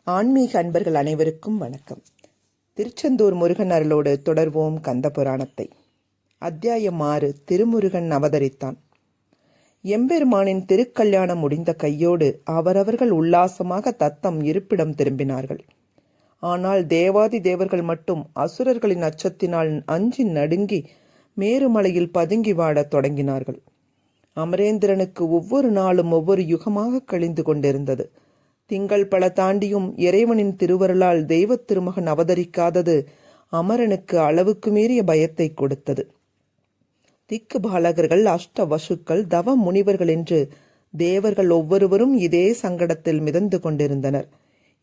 ஆன்மீக அன்பர்கள் அனைவருக்கும் வணக்கம். திருச்செந்தூர் முருகன் அருளோடு தொடர்வோம் கந்த புராணத்தை. அத்தியாயம் 6. திருமுருகன் அவதரித்தான். எம்பெருமானின் திருக்கல்யாணம் முடிந்த கையோடு அவரவர்கள் உல்லாசமாக தத்தம் இருப்பிடம் திரும்பினார்கள். ஆனால் தேவாதி தேவர்கள் மட்டும் அசுரர்களின் அச்சத்தினால் அஞ்சி நடுங்கி மேருமலையில் பதுங்கி வாடத் தொடங்கினார்கள். அமரேந்திரனுக்கு ஒவ்வொரு நாளும் ஒவ்வொரு யுகமாக கழிந்து கொண்டிருந்தது. திங்கள் பல தாண்டியும் இறைவனின் திருவருளால் தெய்வத் திருமகன் அவதரிக்காதது அமரனுக்கு அளவுக்கு மீறிய பயத்தை கொடுத்தது. திக்கு பாலகர்கள், அஷ்ட வசுக்கள், தவ முனிவர்கள் என்று தேவர்கள் ஒவ்வொருவரும் இதே சங்கடத்தில் மிதந்து கொண்டிருந்தனர்.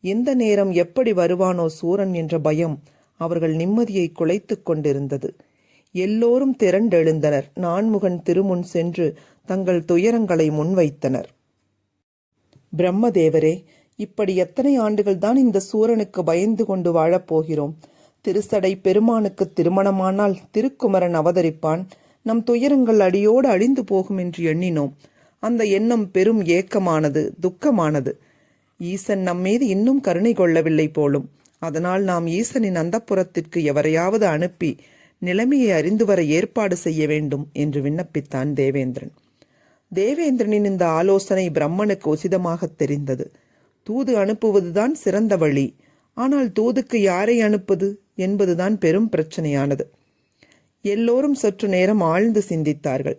எந்த நேரம் எப்படி வருவானோ சூரன் என்ற பயம் அவர்கள் நிம்மதியை குலைத்து கொண்டிருந்தது. எல்லோரும் திரண்டெழுந்தனர். நான்முகன் திருமுன் சென்று தங்கள் துயரங்களை முன்வைத்தனர். பிரம்மதேவரே, இப்படி எத்தனை ஆண்டுகள் தான் இந்த சூரனுக்கு பயந்து கொண்டு வாழப்போகிறோம்? திருசடை பெருமானுக்கு திருமணமானால் திருக்குமரன் அவதரிப்பான், நம் துயரங்கள் அடியோடு அழிந்து போகும் என்று எண்ணினோம். அந்த எண்ணம் பெரும் ஏக்கமானது, துக்கமானது. ஈசன் நம்மீது இன்னும் கருணை கொள்ளவில்லை போலும். அதனால் நாம் ஈசனின் அந்தப்புறத்திற்கு எவரையாவது அனுப்பி நிலைமையை அறிந்து வர ஏற்பாடு செய்ய வேண்டும் என்று விண்ணப்பித்தான் தேவேந்திரன். தேவேந்திரனின் இந்த ஆலோசனை பிரம்மனுக்கு உசிதமாக தெரிந்தது. தூது அனுப்புவதுதான் சிறந்த வழி. ஆனால் தூதுக்கு யாரை அனுப்புவது என்பதுதான் பெரும் பிரச்சனையானது. எல்லோரும் சற்று நேரம் ஆழ்ந்து சிந்தித்தார்கள்.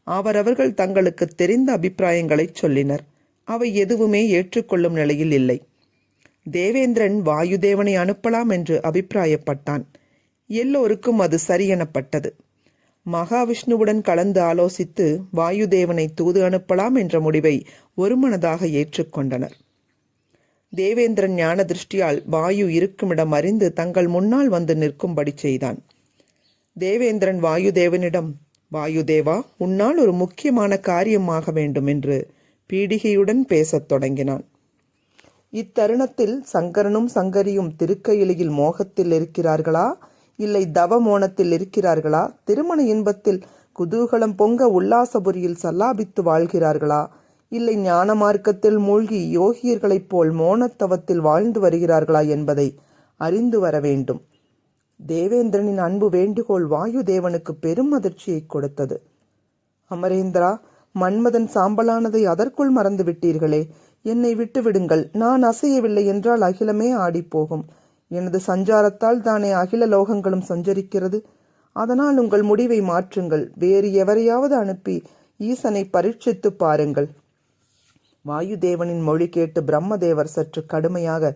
அவரவர்கள் தங்களுக்கு தெரிந்த அபிப்பிராயங்களை சொல்லினர். அவை எதுவுமே ஏற்றுக்கொள்ளும் நிலையில் இல்லை. தேவேந்திரன் வாயுதேவனை அனுப்பலாம் என்று அபிப்பிராயப்பட்டான். எல்லோருக்கும் அது சரியெனப்பட்டது. மகாவிஷ்ணுவுடன் கலந்து ஆலோசித்து வாயுதேவனை தூது அனுப்பலாம் என்ற முடிவை ஒருமனதாக ஏற்றுக்கொண்டனர். தேவேந்திரன் ஞான திருஷ்டியால் வாயு இருக்குமிடம் அறிந்து தங்கள் முன்னால் வந்து நிற்கும்படி செய்தான். தேவேந்திரன் வாயுதேவனிடம், வாயுதேவா, உன்னால் ஒரு முக்கியமான காரியமாக வேண்டும் என்று பீடிகையுடன் பேசத் தொடங்கினான். இத்தருணத்தில் சங்கரனும் சங்கரியும் திருக்கையிலையில் மோகத்தில் இருக்கிறார்களா, இல்லை தவ மோனத்தில் இருக்கிறார்களா, திருமண இன்பத்தில் குதூகலம் பொங்க உல்லாசபுரியில் சல்லாபித்து வாழ்கிறார்களா, இல்லை ஞான மார்க்கத்தில் மூழ்கி யோகியர்களைப் போல் மோனத்தவத்தில் வாழ்ந்து வருகிறார்களா என்பதை அறிந்து வர வேண்டும். தேவேந்திரனின் அன்பு வேண்டுகோள் வாயுதேவனுக்கு பெரும் அதிர்ச்சியை கொடுத்தது. அமரேந்திரா, மன்மதன் சாம்பலானதை அதற்குள் மறந்து விட்டீர்களே. என்னை விட்டுவிடுங்கள். நான் அசையவில்லை என்றால் அகிலமே ஆடிப்போகும். எனது சஞ்சாரத்தால் தானே அகில லோகங்களும் சஞ்சரிக்கிறது. அதனால் உங்கள் முடிவை மாற்றுங்கள். வேறு எவரையாவது அனுப்பி ஈசனை பரீட்சித்து பாருங்கள். வாயுதேவனின் மொழி கேட்டு பிரம்மதேவர் சற்று கடுமையாக,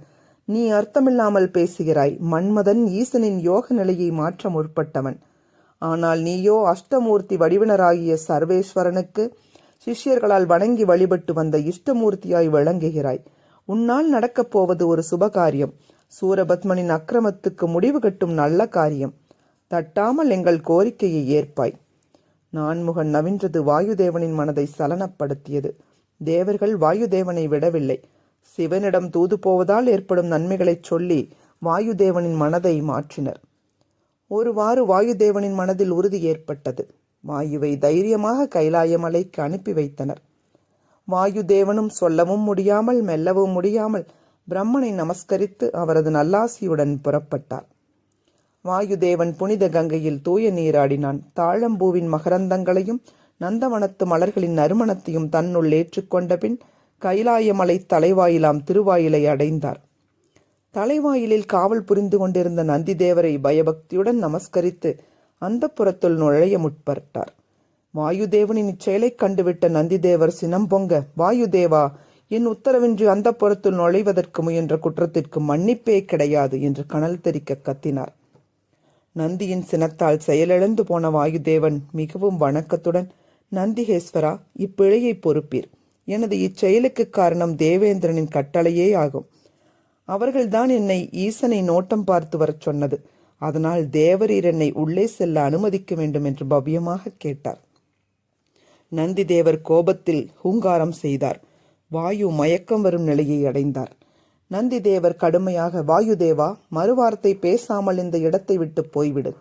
நீ அர்த்தமில்லாமல் பேசுகிறாய். மன்மதன் ஈசனின் யோக நிலையை மாற்ற முற்பட்டவன். ஆனால் நீயோ அஷ்டமூர்த்தி வடிவினராகிய சர்வேஸ்வரனுக்கு சிஷ்யர்களால் வணங்கி வழிபட்டு வந்த இஷ்டமூர்த்தியாய் விளங்குகிறாய். உன்னால் நடக்கப் போவது ஒரு சுபகாரியம். சூரபத்மனின் அக்கிரமத்துக்கு முடிவு கட்டும் நல்ல காரியம். தட்டாமல் எங்கள் கோரிக்கையை ஏற்பாய். நான்முகன் நவின்றது வாயுதேவனின் மனதை சலனப்படுத்தியது. தேவர்கள் வாயுதேவனை விடவில்லை. சிவனிடம் தூது போவதால் ஏற்படும் நன்மைகளைச் சொல்லி வாயுதேவனின் மனதை மாற்றினர். ஒருவாறு வாயுதேவனின் மனதில் உறுதி ஏற்பட்டது. வாயுவை தைரியமாக கைலாய மலைக்கு அனுப்பி வைத்தனர். வாயுதேவனும் சொல்லவும் முடியாமல் மெல்லவும் முடியாமல் பிரம்மனை நமஸ்கரித்து அவரது நல்லாசியுடன் புறப்பட்டார். வாயுதேவன் புனித கங்கையில் தூய நீராடினான். தாழம்பூவின் மகரந்தங்களையும் நந்தவனத்து மலர்களின் நறுமணத்தையும் தன்னுள் ஏற்றுக்கொண்ட பின் கைலாயமலை தலைவாயிலாம் திருவாயிலை அடைந்தார். தலைவாயிலில் காவல் புரிந்து கொண்டிருந்த நந்திதேவரை பயபக்தியுடன் நமஸ்கரித்து அந்த புறத்துள் நுழைய முற்பட்டார். வாயுதேவனின் இச்செயலை கண்டுவிட்ட நந்திதேவர் சினம் பொங்க, வாயுதேவா, என் உத்தரவின்றி அந்த புறத்துள் நுழைவதற்கு முயன்ற குற்றத்திற்கு மன்னிப்பே கிடையாது என்று கனல் தெரிக்க கத்தினார். நந்தியின் சினத்தால் செயலிழந்து போன வாயுதேவன் மிகவும் வணக்கத்துடன், நந்திகேஸ்வரா, இப்பிழையை பொறுப்பீர். எனது இச்செயலுக்கு காரணம் தேவேந்திரனின் கட்டளையே ஆகும். அவர்கள்தான் என்னை ஈசனை நோட்டம் பார்த்து வரச் சொன்னது. அதனால் தேவரீர் என்னை உள்ளே செல்ல அனுமதிக்க வேண்டும் என்று பவ்யமாக கேட்டார். நந்திதேவர் கோபத்தில் ஹூங்காரம் செய்தார். வாயு மயக்கம் வரும் நிலையை அடைந்தார். நந்திதேவர் கடுமையாக, வாயுதேவா, மறுவார்த்தை பேசாமல் இந்த இடத்தை விட்டு போய்விடு.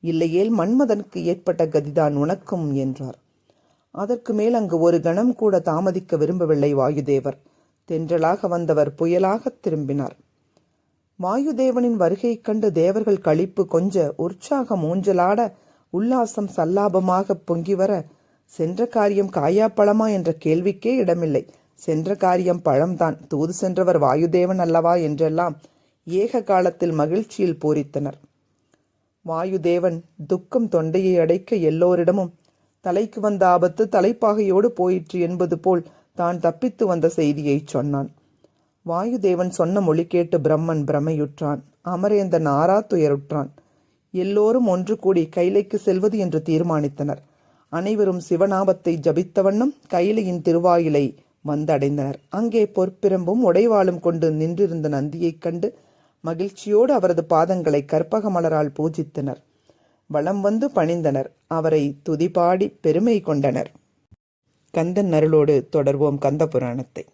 இல்லையேல் மன்மதனுக்கு ஏற்பட்ட கதிதான் உனக்கும் என்றார். அதற்கு மேல் அங்கு ஒரு கணம் கூட தாமதிக்க விரும்பவில்லை வாயுதேவர். தென்றலாக வந்தவர் புயலாக திரும்பினார். வாயுதேவனின் வருகையைக் கண்டு தேவர்கள் களிப்பு கொஞ்ச உற்சாகம் ஊஞ்சலாட உல்லாசம் சல்லாபமாக பொங்கி வர, சென்ற காரியம் காயா பழமா என்ற கேள்விக்கே இடமில்லை. சென்ற காரியம் பழம்தான், தூது சென்றவர் வாயுதேவன் அல்லவா என்றெல்லாம் ஏக காலத்தில் மகிழ்ச்சியில் பூரித்தனர். வாயுதேவன் துக்கம் தொண்டையை அடைக்க எல்லோரிடமும் தலைக்கு வந்த ஆபத்து தலைப்பாகையோடு போயிற்று என்பது போல் தான் தப்பித்து வந்த செய்தியை சொன்னான். வாயுதேவன் சொன்ன மொழி கேட்டு பிரம்மன் பிரமையுற்றான். அமரேந்தன் ஆறா துயருற்றான். எல்லோரும் ஒன்று கூடி கைலைக்கு செல்வது என்று தீர்மானித்தனர். அனைவரும் சிவநாமத்தை ஜபித்த வண்ணம் கைலையின் திருவாயிலை வந்தடைந்தனர். அங்கே பொற்பிரம்பும் உடைவாளும் கொண்டு நின்றிருந்த நந்தியைக் கண்டு மகிழ்ச்சியோடு அவரது பாதங்களை கற்பக மலரால் பூஜித்தனர். வலம் வந்து பணிந்தனர். அவரை துதிபாடி பெருமை கொண்டனர். கந்தன் அருளோடு தொடர்வோம் கந்த புராணத்தை.